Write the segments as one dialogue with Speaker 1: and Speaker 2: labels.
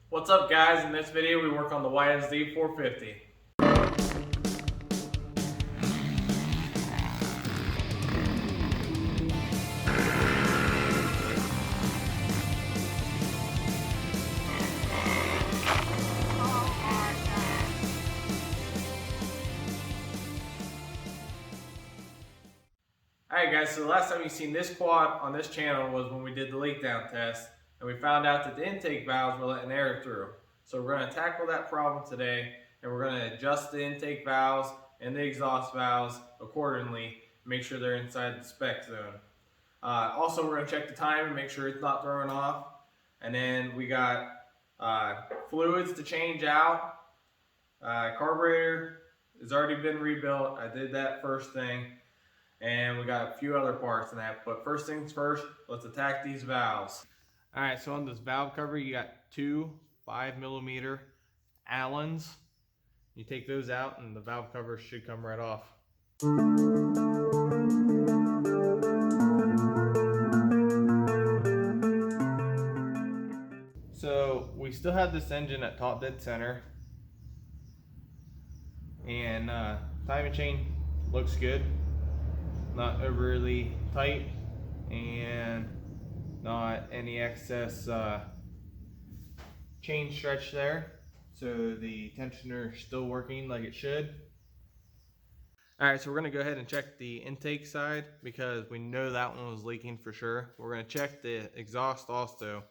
Speaker 1: What's up guys, in this video we work on the yfz450. Alright guys, so the last time you seen this quad on this channel was when we did the leak down test and we found out that the intake valves were letting air through. So we're going to tackle that problem today and we're going to adjust the intake valves and the exhaust valves accordingly, make sure they're inside the spec zone. Also we're going to check the time and make sure it's not throwing off. And then we got fluids to change out. Carburetor has already been rebuilt. I did that first thing. And we got a few other parts in that, but first things first, let's attack these valves. All right, so on this valve cover, you got two 5mm Allens. You take those out and the valve cover should come right off. So we still have this engine at top dead center, and timing chain looks good. Not overly tight and not any excess chain stretch there, so the tensioner is still working like it should. Alright, so we're going to go ahead and check the intake side because we know that one was leaking for sure. We're going to check the exhaust also,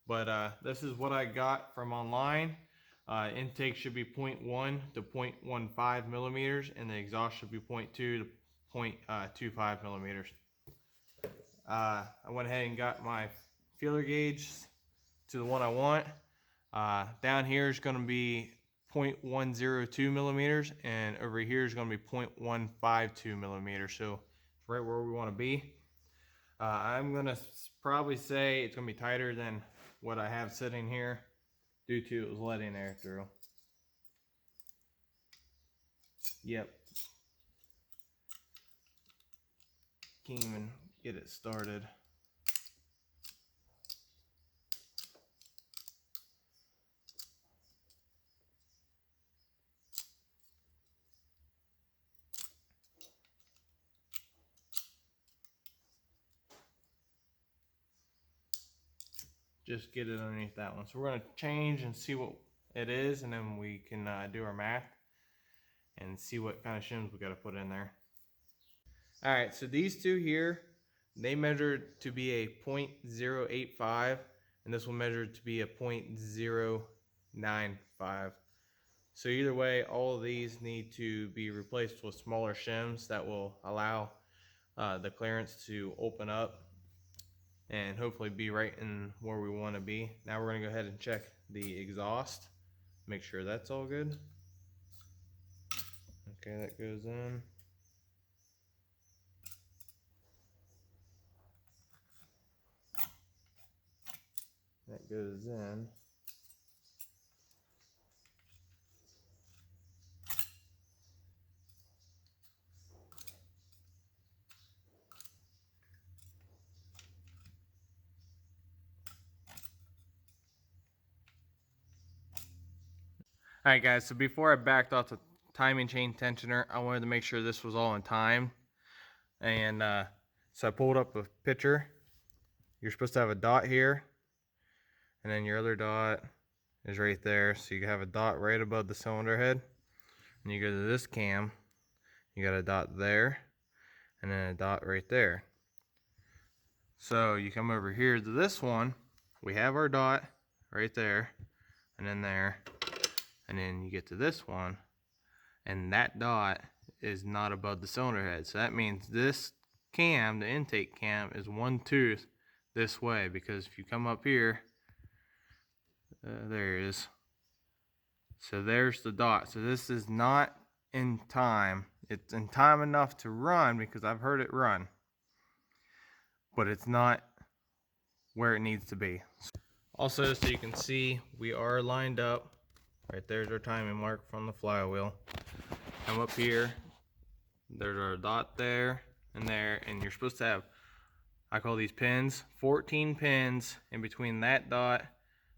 Speaker 1: but this is what I got from online. Intake should be 0.1 to 0.15 millimeters and the exhaust should be 0.2 to 0.25 millimeters. I went ahead and got my feeler gauge to the one I want. Down here is going to be 0.102 millimeters and over here is going to be 0.152 millimeters, so it's right where we want to be. I'm going to probably say it's going to be tighter than what I have sitting here due to it was letting air through. Yep. Can't even get it started. Just get it underneath that one. So we're going to change and see what it is, and then we can do our math and see what kind of shims we got to put in there. All right, so these two here, they measured to be a 0.085 and this one measured to be a 0.095. So either way, all of these need to be replaced with smaller shims that will allow the clearance to open up and hopefully be right in where we want to be. Now we're going to go ahead and check the exhaust, make sure that's all good. Okay, that goes in. That goes in. Alright guys, so before I backed off the timing chain tensioner, I wanted to make sure this was all in time. And so I pulled up a picture. You're supposed to have a dot here, and then your other dot is right there. So you have a dot right above the cylinder head. And you go to this cam, you got a dot there, and then a dot right there. So you come over here to this one, we have our dot right there, and then there. And then you get to this one, and that dot is not above the cylinder head. So that means this cam, the intake cam, is one tooth this way, because if you come up here, there it is. So there's the dot. So this is not in time. It's in time enough to run because I've heard it run, but it's not where it needs to be. Also, so you can see, we are lined up. Right there's our timing mark from the flywheel. Come up here, there's our dot there, and you're supposed to have, I call these pins, 14 pins in between that dot,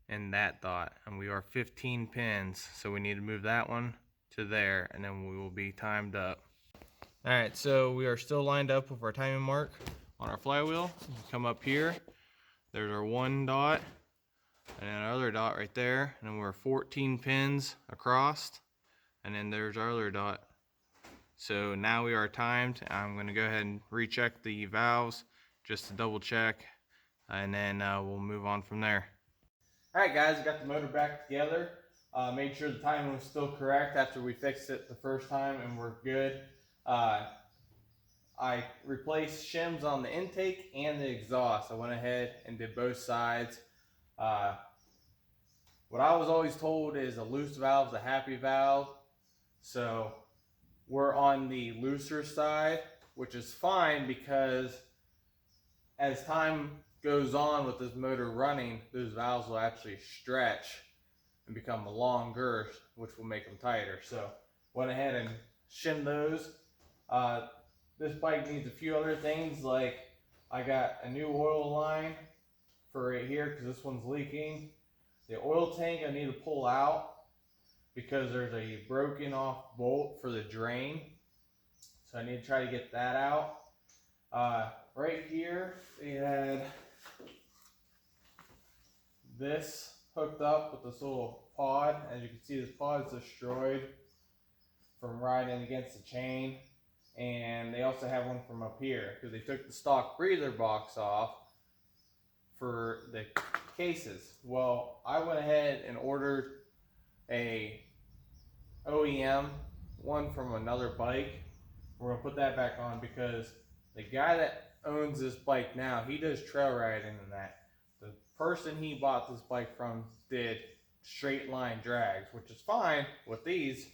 Speaker 1: and that dot, and we are 15 pins, so we need to move that one to there, and then we will be timed up. All right, so we are still lined up with our timing mark on our flywheel. You come up here, there's our one dot, and then another dot right there, and then we're 14 pins across, and then there's our other dot. So now we are timed. I'm going to go ahead and recheck the valves just to double check, and then we'll move on from there. All right, guys, I got the motor back together. Made sure the timing was still correct after we fixed it the first time, and we're good. I replaced shims on the intake and the exhaust. I went ahead and did both sides. What I was always told is a loose valve is a happy valve. So we're on the looser side, which is fine because as time goes on with this motor running, those valves will actually stretch and become longer, which will make them tighter. So went ahead and shimmed those. This bike needs a few other things, like I got a new oil line for right here because this one's leaking. The oil tank I need to pull out because there's a broken off bolt for the drain. So I need to try to get that out. Right here, we had this hooked up with this little pod. As you can see, this pod is destroyed from riding against the chain. And they also have one from up here because they took the stock breather box off for the cases. Well, I went ahead and ordered a OEM one from another bike. We're gonna put that back on because the guy that owns this bike now, he does trail riding and that. The person he bought this bike from did straight line drags, which is fine with these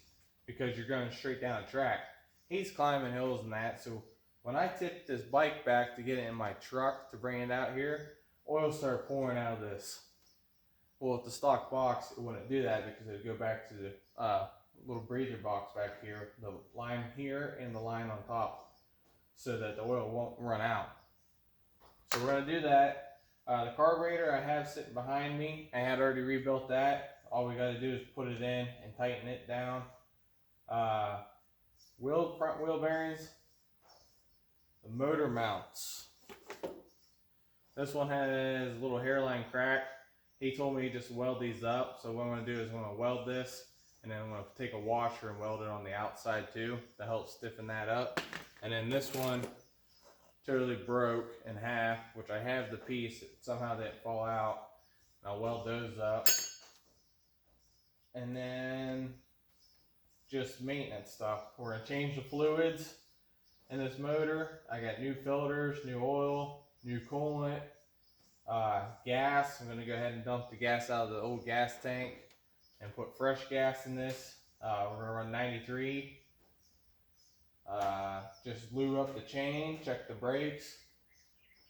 Speaker 1: because you're going straight down a track. He's climbing hills and that, so when I tipped this bike back to get it in my truck to bring it out here, oil started pouring out of this. Well, with the stock box, it wouldn't do that because it would go back to the little breather box back here, the line here and the line on top, so that the oil won't run out. So we're going to do that. The carburetor I have sitting behind me, I had already rebuilt that. All we got to do is put it in and tighten it down. Front wheel bearings, the motor mounts. This one has a little hairline crack. He told me to just weld these up. So what I'm going to do is I'm going to weld this, and then I'm going to take a washer and weld it on the outside too to help stiffen that up. And then this one totally broke in half, which I have the piece. It somehow didn't fall out. I'll weld those up. And then just maintenance stuff. We're gonna change the fluids in this motor. I got new filters, new oil, new coolant, gas. I'm gonna go ahead and dump the gas out of the old gas tank and put fresh gas in this. We're gonna run 93. Just lube up the chain, check the brakes,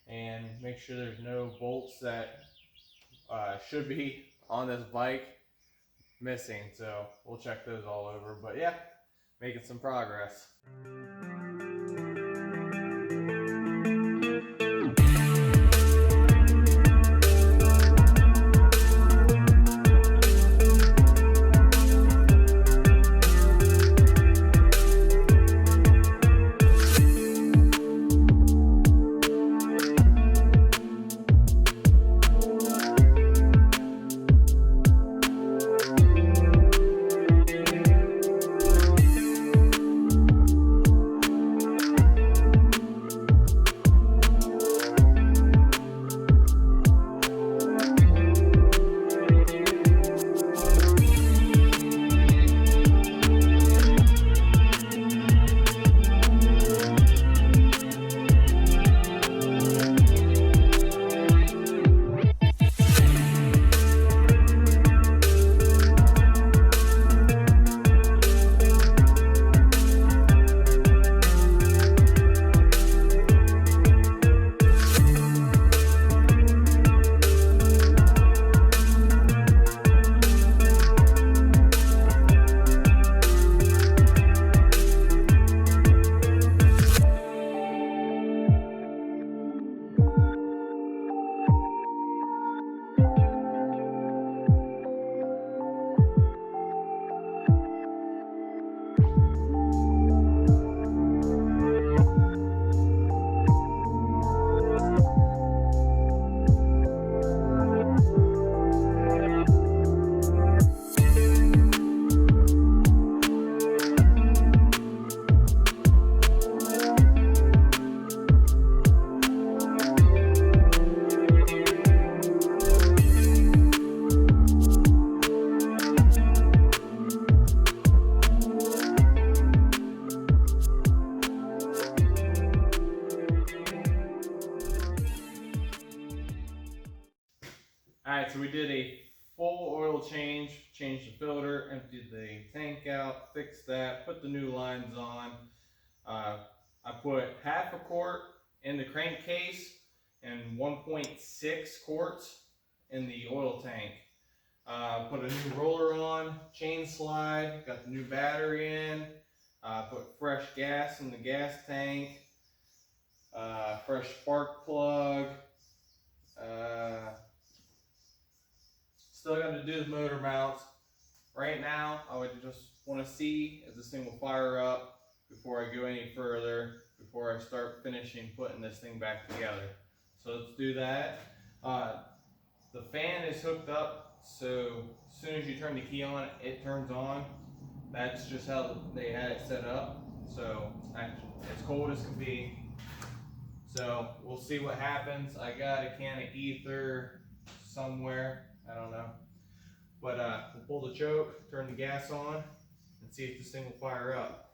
Speaker 1: and make sure there's no bolts that should be on this bike missing. So we'll check those all over, but yeah, making some progress. oil change, changed the filter, emptied the tank out, fixed that, put the new lines on. I put half a quart in the crankcase and 1.6 quarts in the oil tank. Put a new roller on, chain slide, got the new battery in, put fresh gas in the gas tank, fresh spark plug. Still got to do the motor mounts. Right now, I would just want to see if this thing will fire up before I go any further, before I start finishing putting this thing back together. So let's do that. The fan is hooked up, so as soon as you turn the key on, it turns on. That's just how they had it set up. So it's cold as can be. So we'll see what happens. I got a can of ether somewhere, I don't know. But we'll pull the choke, turn the gas on, and see if this thing will fire up.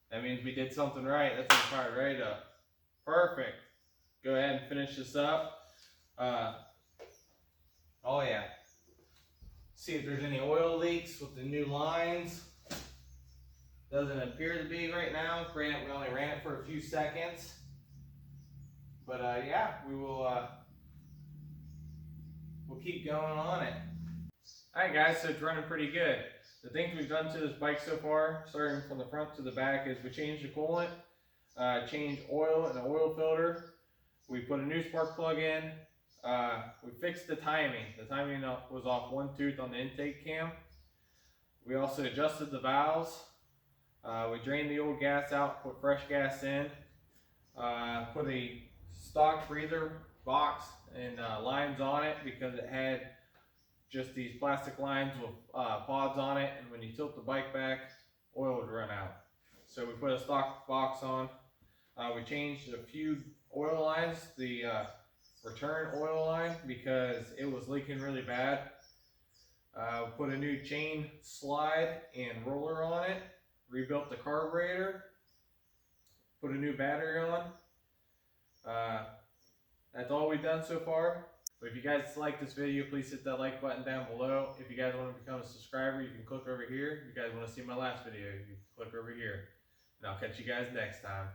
Speaker 1: That means we did something right. That's gonna fire right up. Perfect. Go ahead and finish this up. Oh yeah. See if there's any oil leaks with the new lines. Doesn't appear to be right now. We only ran it for a few seconds. But yeah, we'll keep going on it. Alright guys, so it's running pretty good. The things we've done to this bike so far, starting from the front to the back, is we changed the coolant, changed oil in the oil filter, we put a new spark plug in, we fixed the timing. The timing was off one tooth on the intake cam. We also adjusted the valves. We drained the old gas out, put fresh gas in, put a stock breather box and lines on it because it had just these plastic lines with pods on it, and when you tilt the bike back, oil would run out. So we put a stock box on. We changed a few oil lines, the return oil line, because it was leaking really bad. Put a new chain slide and roller on it, rebuilt the carburetor, put a new battery on. That's all we've done so far. But if you guys like this video, please hit that like button down below. If you guys want to become a subscriber, you can click over here. If you guys want to see my last video, you can click over here. And I'll catch you guys next time.